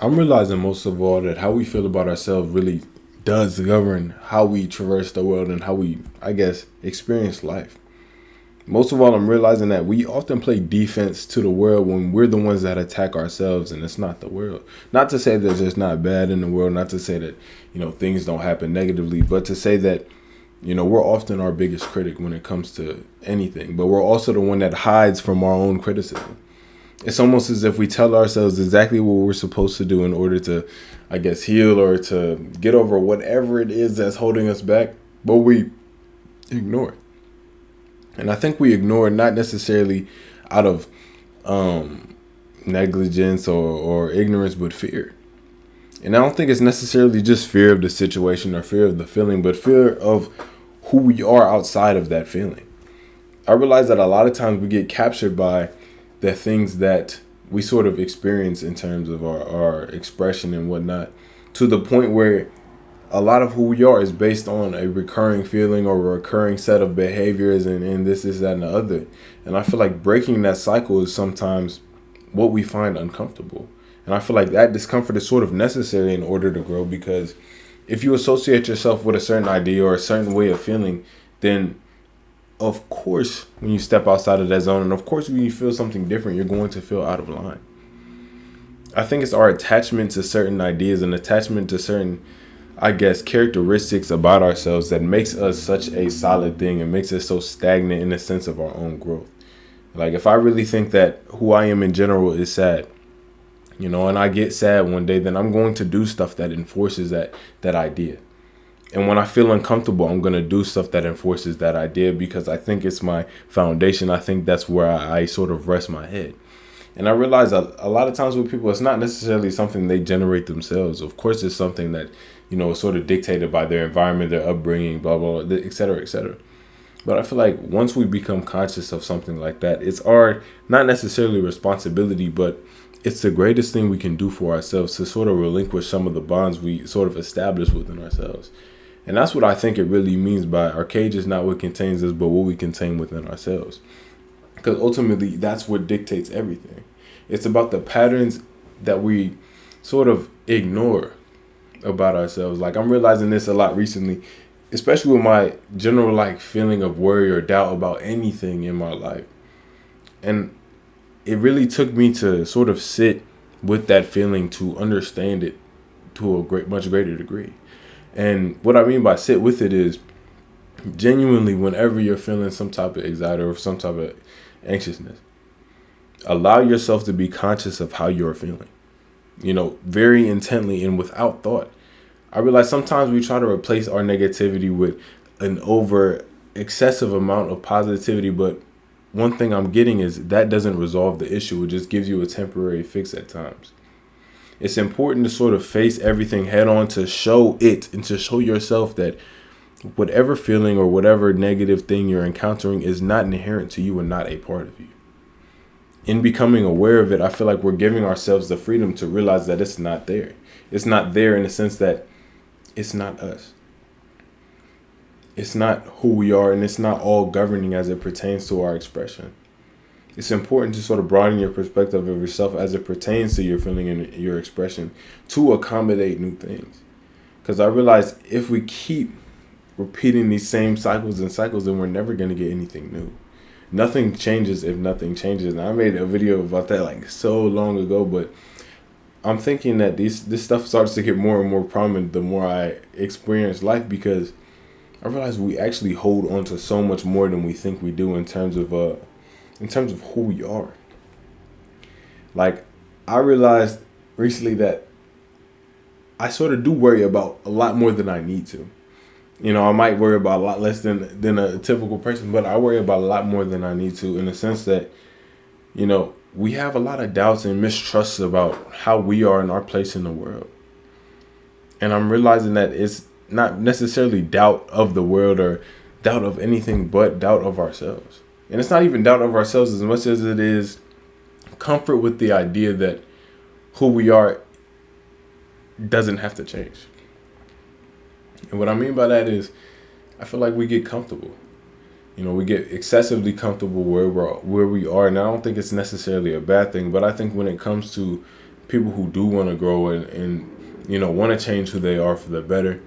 I'm realizing most of all that how we feel about ourselves really does govern how we traverse the world and how we, I guess, experience life. Most of all, I'm realizing that we often play defense to the world when we're the ones that attack ourselves, and it's not the world. Not to say that there's not bad in the world, not to say that, things don't happen negatively, but to say that, we're often our biggest critic when it comes to anything, but we're also the one that hides from our own criticism. It's almost as if we tell ourselves exactly what we're supposed to do in order to, I guess, heal or to get over whatever it is that's holding us back, but we ignore it. And I think we ignore it not necessarily out of negligence or ignorance, but fear. And I don't think it's necessarily just fear of the situation or fear of the feeling, but fear of who we are outside of that feeling. I realize that a lot of times we get captured by the things that we sort of experience in terms of our expression and whatnot, to the point where a lot of who we are is based on a recurring feeling or a recurring set of behaviors and this, that, and the other. And I feel like breaking that cycle is sometimes what we find uncomfortable. And I feel like that discomfort is sort of necessary in order to grow, because if you associate yourself with a certain idea or a certain way of feeling, then of course, when you step outside of that zone, and of course, when you feel something different, you're going to feel out of line. I think it's our attachment to certain ideas and attachment to certain, I guess, characteristics about ourselves that makes us such a solid thing and makes us so stagnant in the sense of our own growth. Like, if I really think that who I am in general is sad, and I get sad one day, then I'm going to do stuff that enforces that idea. And when I feel uncomfortable, I'm going to do stuff that enforces that idea, because I think it's my foundation. I think that's where I sort of rest my head. And I realize a lot of times with people, it's not necessarily something they generate themselves. Of course, it's something that, is sort of dictated by their environment, their upbringing, blah, blah, blah, et cetera, et cetera. But I feel like once we become conscious of something like that, it's our not necessarily responsibility, but it's the greatest thing we can do for ourselves to sort of relinquish some of the bonds we sort of establish within ourselves. And that's what I think it really means by our cage is not what contains us, but what we contain within ourselves. Because ultimately, that's what dictates everything. It's about the patterns that we sort of ignore about ourselves. Like, I'm realizing this a lot recently, especially with my general feeling of worry or doubt about anything in my life. And it really took me to sort of sit with that feeling to understand it to a much greater degree. And what I mean by sit with it is genuinely, whenever you're feeling some type of anxiety or some type of anxiousness, allow yourself to be conscious of how you're feeling, very intently and without thought. I realize sometimes we try to replace our negativity with an over excessive amount of positivity, but one thing I'm getting is that doesn't resolve the issue. It just gives you a temporary fix at times. It's important to sort of face everything head on, to show it and to show yourself that whatever feeling or whatever negative thing you're encountering is not inherent to you and not a part of you. In becoming aware of it, I feel like we're giving ourselves the freedom to realize that it's not there. It's not there in the sense that it's not us. It's not who we are, and it's not all governing as it pertains to our expression. It's important to sort of broaden your perspective of yourself as it pertains to your feeling and your expression to accommodate new things. Because I realize if we keep repeating these same cycles and cycles, then we're never going to get anything new. Nothing changes if nothing changes. And I made a video about that so long ago, but I'm thinking that this stuff starts to get more and more prominent the more I experience life, because I realize we actually hold on to so much more than we think we do in terms of who we are. Like, I realized recently that I sort of do worry about a lot more than I need to. I might worry about a lot less than a typical person, but I worry about a lot more than I need to, in the sense that, we have a lot of doubts and mistrusts about how we are in our place in the world. And I'm realizing that it's not necessarily doubt of the world or doubt of anything but doubt of ourselves. And it's not even doubt of ourselves as much as it is comfort with the idea that who we are doesn't have to change. And what I mean by that is, I feel like we get comfortable. We get excessively comfortable where we are. And I don't think it's necessarily a bad thing, but I think when it comes to people who do want to grow and want to change who they are for the better,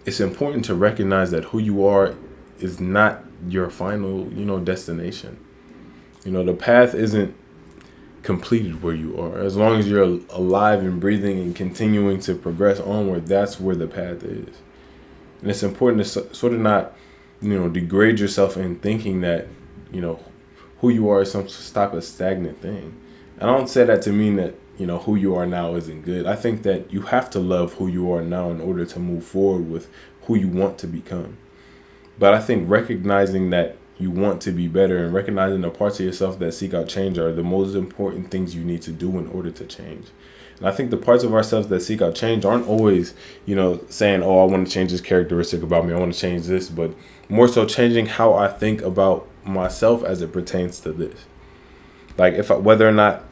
it's important to recognize that who you are is not your final, destination. The path isn't completed where you are. As long as you're alive and breathing and continuing to progress onward, that's where the path is. And it's important to sort of not, degrade yourself in thinking that, who you are is some type of stagnant thing. I don't say that to mean that, who you are now isn't good. I think that you have to love who you are now in order to move forward with who you want to become. But I think recognizing that you want to be better and recognizing the parts of yourself that seek out change are the most important things you need to do in order to change. And I think the parts of ourselves that seek out change aren't always, saying, oh, I want to change this characteristic about me, I want to change this, but more so changing how I think about myself as it pertains to this. Like whether or not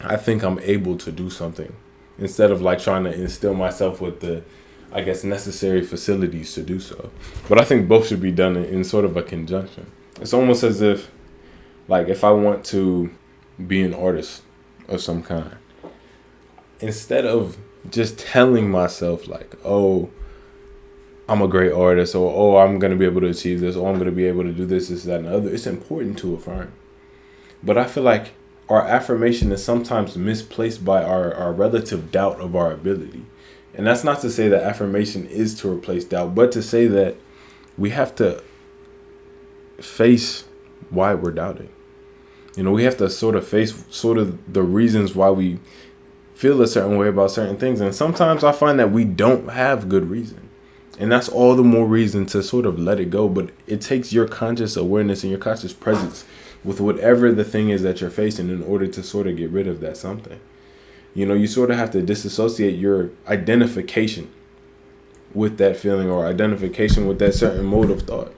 I think I'm able to do something, instead of like trying to instill myself with the, I guess, necessary facilities to do so. But I think both should be done in sort of a conjunction. It's almost as if, like, if I want to be an artist of some kind, instead of just telling myself like, oh, I'm a great artist, or oh, I'm going to be able to achieve this, or I'm going to be able to do this, that, and the other, it's important to affirm. But I feel like our affirmation is sometimes misplaced by our relative doubt of our ability. And that's not to say that affirmation is to replace doubt, but to say that we have to face why we're doubting. We have to sort of face the reasons why we feel a certain way about certain things. And sometimes I find that we don't have good reason. And that's all the more reason to sort of let it go. But it takes your conscious awareness and your conscious presence with whatever the thing is that you're facing in order to sort of get rid of that something. You sort of have to disassociate your identification with that feeling or identification with that certain mode of thought.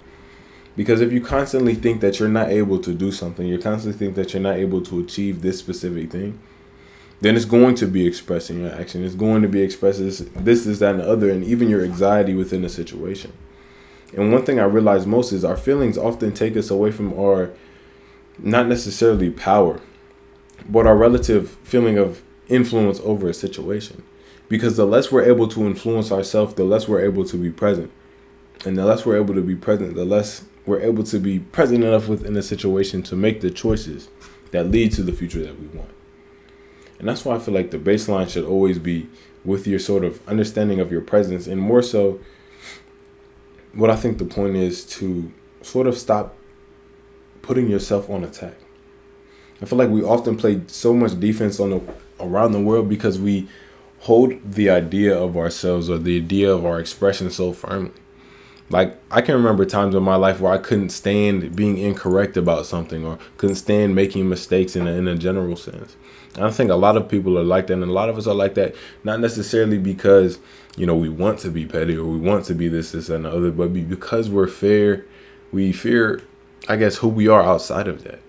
Because if you constantly think that you're not able to do something, you constantly think that you're not able to achieve this specific thing, then it's going to be expressed in your action. It's going to be expressed as this, that, and the other, and even your anxiety within a situation. And one thing I realize most is our feelings often take us away from our, not necessarily power, but our relative feeling of influence over a situation. Because the less we're able to influence ourselves, the less we're able to be present. And the less we're able to be present, the less we're able to be present enough within a situation to make the choices that lead to the future that we want. And that's why I feel like the baseline should always be with your sort of understanding of your presence. And more so, what I think the point is to sort of stop putting yourself on attack. I feel like we often play so much defense around the world because we hold the idea of ourselves or the idea of our expression so firmly. Like, I can remember times in my life where I couldn't stand being incorrect about something or couldn't stand making mistakes in a general sense. And I think a lot of people are like that, and a lot of us are like that, not necessarily because, we want to be petty or we want to be this, and the other, but because we fear, I guess, who we are outside of that.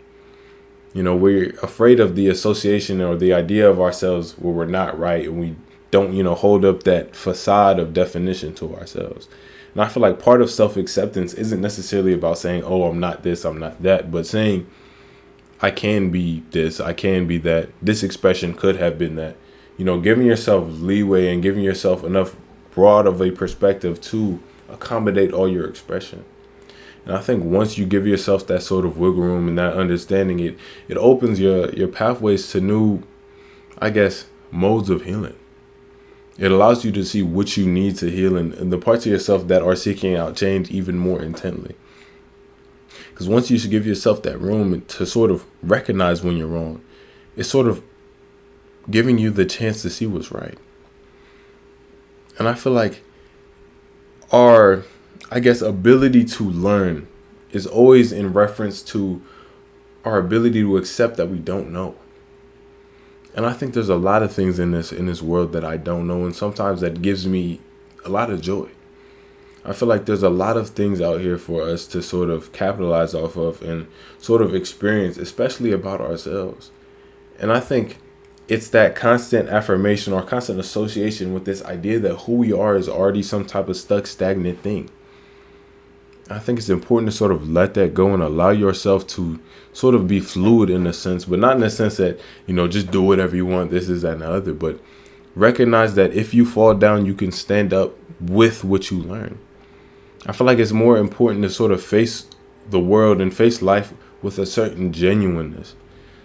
We're afraid of the association or the idea of ourselves where we're not right, and we don't, hold up that facade of definition to ourselves. And I feel like part of self-acceptance isn't necessarily about saying, oh, I'm not this, I'm not that, but saying, I can be this, I can be that, this expression could have been that. Giving yourself leeway and giving yourself enough broad of a perspective to accommodate all your expression. And I think once you give yourself that sort of wiggle room and that understanding, it opens your pathways to new, I guess, modes of healing. It allows you to see what you need to heal and the parts of yourself that are seeking out change even more intently. Because once you give yourself that room to sort of recognize when you're wrong, it's sort of giving you the chance to see what's right. And I feel like our, I guess, ability to learn is always in reference to our ability to accept that we don't know. And I think there's a lot of things in this world that I don't know, and sometimes that gives me a lot of joy. I feel like there's a lot of things out here for us to sort of capitalize off of and sort of experience, especially about ourselves. And I think it's that constant affirmation or constant association with this idea that who we are is already some type of stuck, stagnant thing. I think it's important to sort of let that go and allow yourself to sort of be fluid in a sense, but not in the sense that, just do whatever you want, this, is, that, and the other. But recognize that if you fall down, you can stand up with what you learn. I feel like it's more important to sort of face the world and face life with a certain genuineness.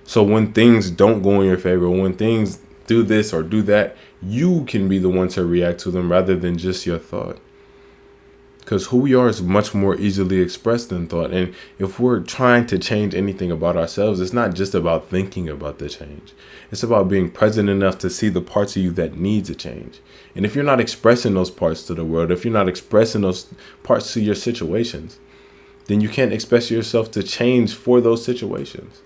So when things don't go in your favor, when things do this or do that, you can be the one to react to them rather than just your thought. Because who we are is much more easily expressed than thought. And if we're trying to change anything about ourselves, it's not just about thinking about the change. It's about being present enough to see the parts of you that needs a change. And if you're not expressing those parts to the world, if you're not expressing those parts to your situations, then you can't expect yourself to change for those situations.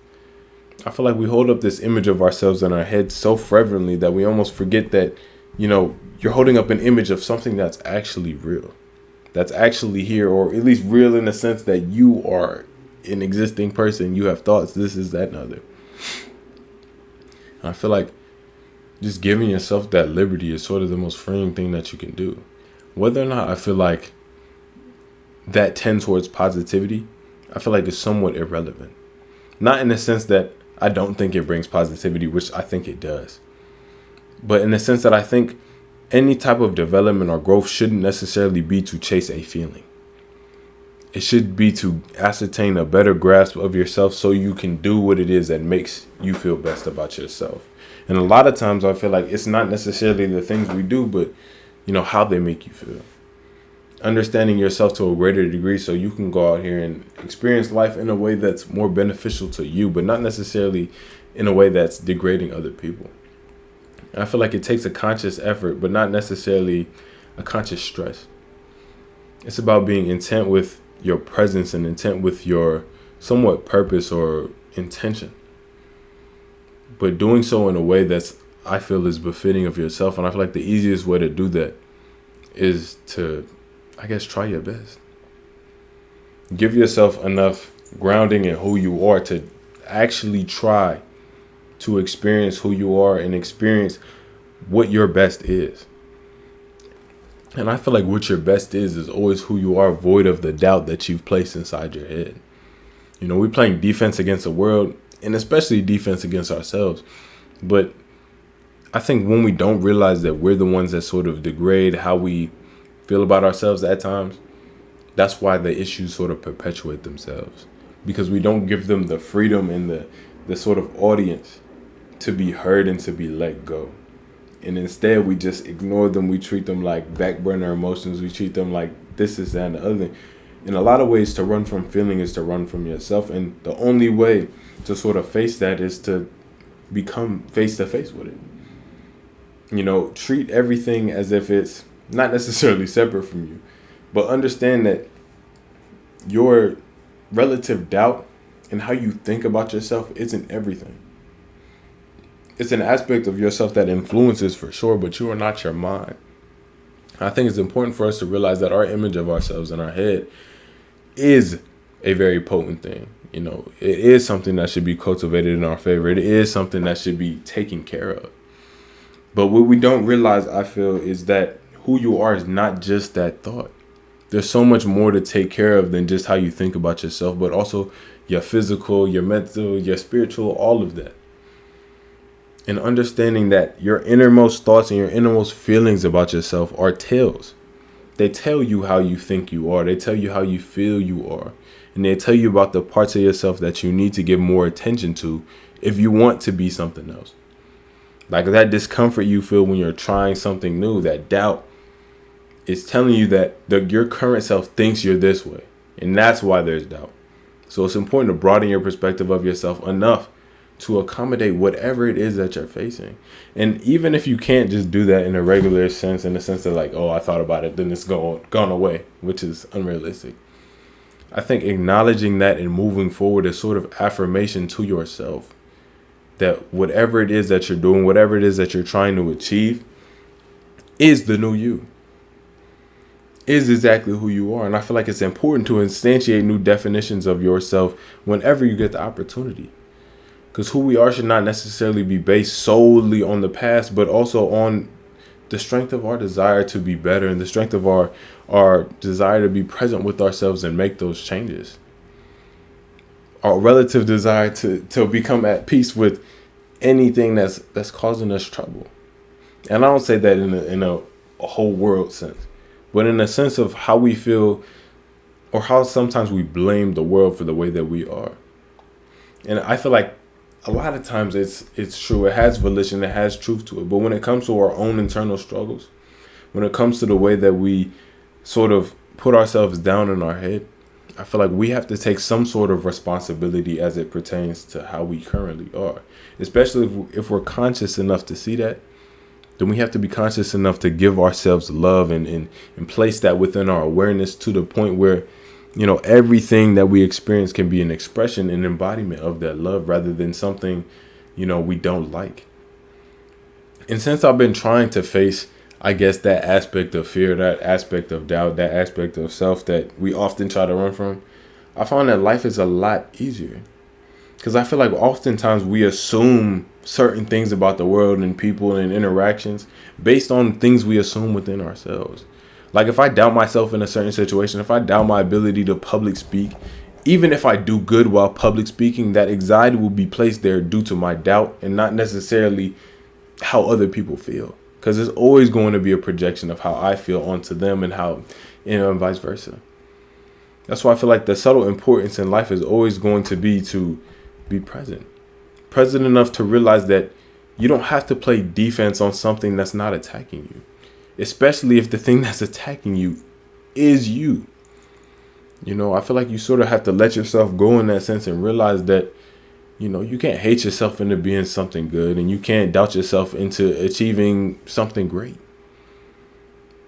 I feel like we hold up this image of ourselves in our heads so fervently that we almost forget that, you're holding up an image of something that's actually real. That's actually here, or at least real in the sense that you are an existing person. You have thoughts, this, is, that, and other. I feel like just giving yourself that liberty is sort of the most freeing thing that you can do. Whether or not I feel like that tends towards positivity, I feel like it's somewhat irrelevant. Not in the sense that I don't think it brings positivity, which I think it does. But in the sense that I think any type of development or growth shouldn't necessarily be to chase a feeling. It should be to ascertain a better grasp of yourself so you can do what it is that makes you feel best about yourself. And a lot of times I feel like it's not necessarily the things we do, but, how they make you feel. Understanding yourself to a greater degree so you can go out here and experience life in a way that's more beneficial to you, but not necessarily in a way that's degrading other people. I feel like it takes a conscious effort, but not necessarily a conscious stress. It's about being intent with your presence and intent with your somewhat purpose or intention. But doing so in a way that's, I feel, is befitting of yourself. And I feel like the easiest way to do that is to, try your best. Give yourself enough grounding in who you are to actually try to experience who you are and experience what your best is. And I feel like what your best is always who you are, void of the doubt that you've placed inside your head. We're playing defense against the world, and especially defense against ourselves. But I think when we don't realize that we're the ones that sort of degrade how we feel about ourselves at times, that's why the issues sort of perpetuate themselves. Because we don't give them the freedom and the sort of audience to be heard and to be let go. And instead we just ignore them. We treat them like back burner emotions. We treat them like this, is, that, and the other. In a lot of ways, to run from feeling is to run from yourself. And the only way to sort of face that is to become face to face with it. Treat everything as if it's not necessarily separate from you, but understand that your relative doubt and how you think about yourself isn't everything. It's an aspect of yourself that influences for sure, but you are not your mind. I think it's important for us to realize that our image of ourselves in our head is a very potent thing. It is something that should be cultivated in our favor. It is something that should be taken care of. But what we don't realize, I feel, is that who you are is not just that thought. There's so much more to take care of than just how you think about yourself, but also your physical, your mental, your spiritual, all of that. And understanding that your innermost thoughts and your innermost feelings about yourself are tales. They tell you how you think you are. They tell you how you feel you are. And they tell you about the parts of yourself that you need to give more attention to if you want to be something else. Like that discomfort you feel when you're trying something new, that doubt, is telling you that your current self thinks you're this way. And that's why there's doubt. So it's important to broaden your perspective of yourself enough to accommodate whatever it is that you're facing. And even if you can't just do that in a regular sense, in the sense that like, oh, I thought about it, then it's gone away, which is unrealistic. I think acknowledging that and moving forward is sort of affirmation to yourself that whatever it is that you're doing, whatever it is that you're trying to achieve is the new you, is exactly who you are. And I feel like it's important to instantiate new definitions of yourself whenever you get the opportunity. Because who we are should not necessarily be based solely on the past, but also on the strength of our desire to be better and the strength of our desire to be present with ourselves and make those changes. Our relative desire to become at peace with anything that's causing us trouble. And I don't say that in a whole world sense, but in a sense of how we feel, or how sometimes we blame the world for the way that we are. And I feel like a lot of times it's true. It has volition, it has truth to it. But when it comes to our own internal struggles, when it comes to the way that we sort of put ourselves down in our head, I feel like we have to take some sort of responsibility as it pertains to how we currently are. Especially if we're conscious enough to see that, then we have to be conscious enough to give ourselves love and place that within our awareness to the point where, everything that we experience can be an expression and embodiment of that love rather than something, we don't like. And since I've been trying to face, I guess, that aspect of fear, that aspect of doubt, that aspect of self that we often try to run from, I found that life is a lot easier. Because I feel like oftentimes we assume certain things about the world and people and interactions based on things we assume within ourselves. Like if I doubt myself in a certain situation, if I doubt my ability to public speak, even if I do good while public speaking, that anxiety will be placed there due to my doubt and not necessarily how other people feel. Because it's always going to be a projection of how I feel onto them and and vice versa. That's why I feel like the subtle importance in life is always going to be present. Present enough to realize that you don't have to play defense on something that's not attacking you. Especially if the thing that's attacking you is you. I feel like you sort of have to let yourself go in that sense and realize that, you can't hate yourself into being something good, and you can't doubt yourself into achieving something great.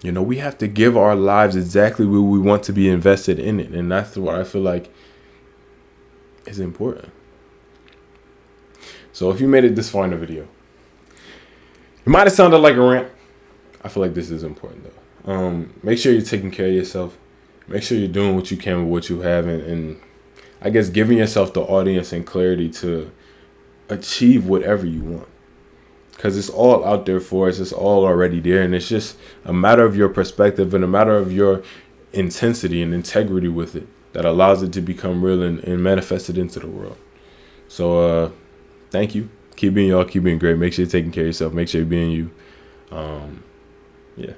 We have to give our lives exactly where we want to be invested in it. And that's what I feel like is important. So if you made it this far in the video, it might have sounded like a rant. I feel like this is important though. Make sure you're taking care of yourself. Make sure you're doing what you can with what you have, and I guess giving yourself the audience and clarity to achieve whatever you want. Because it's all out there for us. It's all already there. And it's just a matter of your perspective and a matter of your intensity and integrity with it that allows it to become real and manifested into the world. So thank you. Keep being y'all. Keep being great. Make sure you're taking care of yourself. Make sure you're being you. Yeah.